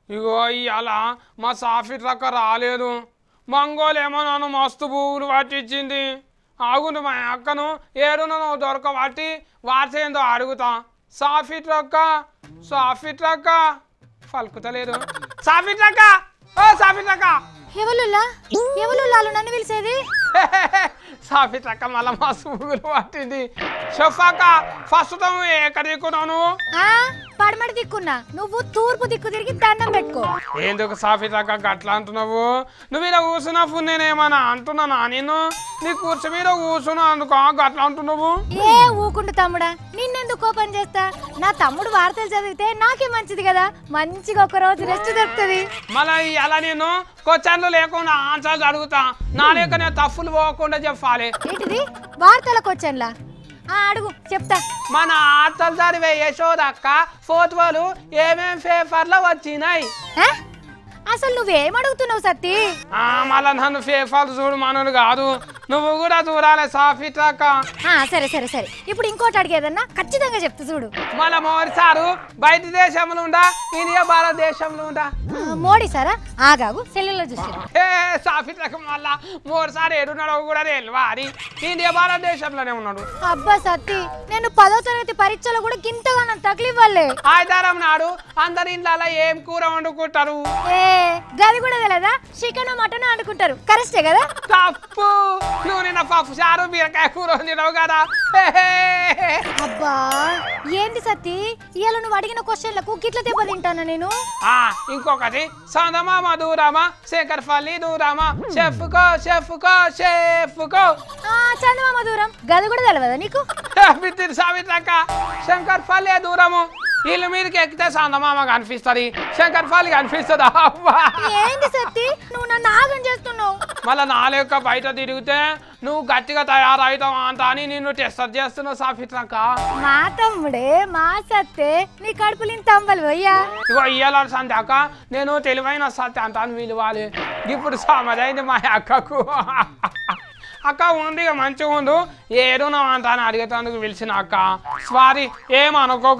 ఇగో ఇవాళ మా సాఫీ ట్రక్క రాలేదు. మంగోలేమో నన్ను మస్తు పువ్వులు పట్టించింది. ఆగును మా అక్కను ఏడునో దొరకబట్టి వార్సేందో అడుగుతా. సాఫీ ట్రక్క పలుకుతలేదు. సాఫీ ట్రక్క, ఓ సాఫీ ట్రక్క. ఎవరు నన్ను పిలిచేది? సాఫీ ట్రక్క మళ్ళా మస్తు పువ్వులు పట్టింది. చెప్పాక ఫస్ట్ ఎక్కడ దిక్కున్నాను? పడమటి దిక్కున్నా, నువ్వు తూర్పు దిక్కు తిరిగి దండం పెట్టుకో. ఎందుకు సాఫీ ట్రక్క గట్లా అంటున్నావు? నువ్వు ఇలా కూర్చున్నప్పుడు నేనేమన్నా అంటున్నానా? నేను నీ కూర్చు మీద కూర్చున్నా అందుకో గట్లా అంటున్నావు. ఏ ఊకుండు తమ్ముడా, నిన్నెందుకు కోపం చేస్తా? నా తమ్ముడు వార్తలు చదివితే నాకే మంచిది కదా, మంచిగా ఒక రోజు రెస్ట్ దొరుకుతుంది. మళ్ళీ అలా నేను క్వశ్చన్లు లేకుండా ఆన్సర్లు అడుగుతా. నా లేక నేను తప్పులు పోకుండా చెప్పాలి. ఏంటిది వార్తలకు వచ్చానులా? అడుగు చెప్తా. మన ఆటలు చదివే యశోదక్క ఫోటోలు ఏమేం పేపర్లో వచ్చినాయి? అసలు నువ్వేం అడుగుతున్నావు సత్తి? మళ్ళా నన్ను పేపర్లు చూడు మనను కాదు, నువ్వు కూడా చూడాలి సాఫీ ట్రక్క. సరే సరే సరే, ఇప్పుడు ఇంకోటి అడిగేదన్నా ఖచ్చితంగా చెప్తా చూడు. మళ్ళా మోడీ సారు బయట దేశంలో ఉందా ఇండియా భారతదేశంలో ఉందా? మోడీ సారా? ఆగాగు సెల్లులో చూసి. సాఫీ ట్రక్క మళ్ళా మోడీ సార్ ఏడున్నాడో కూడా తెలియవా? అని ఇండియా భారతదేశంలోనే ఉన్నాడు. అబ్బా సత్తి, నేను 10వ తరగతి పరీక్షలో కూడా గింతగా నన్ను తగిలివ్వాలే. ఆదివారం నాడు అందరి ఇంట్లో ఏం కూర వండుకుంటారు? గది కూడా తెలదా? చికెన్ మటన్ వండుకుంటారు. కరెక్టే కదా? తప్పు, నువ్వు నిన్న పప్పు చారు బీరకాయ కూర వండినావు కదా. అబ్బా ఏంటి సత్తి, ఇవాళ నువ్వు అడిగిన క్వశ్చన్లకు గిట్ల దెబ్బ తింటానా నేను? ఇంకొకటి చందమామ దూరమా శంకర్పల్లి దూరమా చెప్పుకో చెప్పుకో చెప్పుకో. చందమామ దూరం, గది కూడా తెలవదా నీకు? బిత్తిరి సావిత్రక్క, శంకర్పల్లి దూరము. ఇల్లు మీదకి ఎక్కితే చందమామ కనిపిస్తుంది, శంకర్పల్లి కనిపిస్తుందా? ఏంటి సత్తి, నువ్వు నన్ను ఆగం చేస్తున్నావు. మళ్ళీ నాలుక బయట తిరిగితే నువ్వు గట్టిగా తయారవుతావా అంత అని నిన్ను టెస్ట్ చేస్తున్నావు సాఫిట్రక్క. మా తమ్ముడే మా సత్తే, నీ కడుపులు తంబలు పోయ్యా. ఇగో ఇయ్యాల సంతాక నేను తెలివైన సత్య అంటాను విలువాలి. ఇప్పుడు సమదైంది మా అక్కకు. అక్క ఉంది మంచిగా ఉండు, ఏడున్నావు అంటాను అడిగేటందుకు పిలిచిన అక్క. సారీ ఏమనుకో.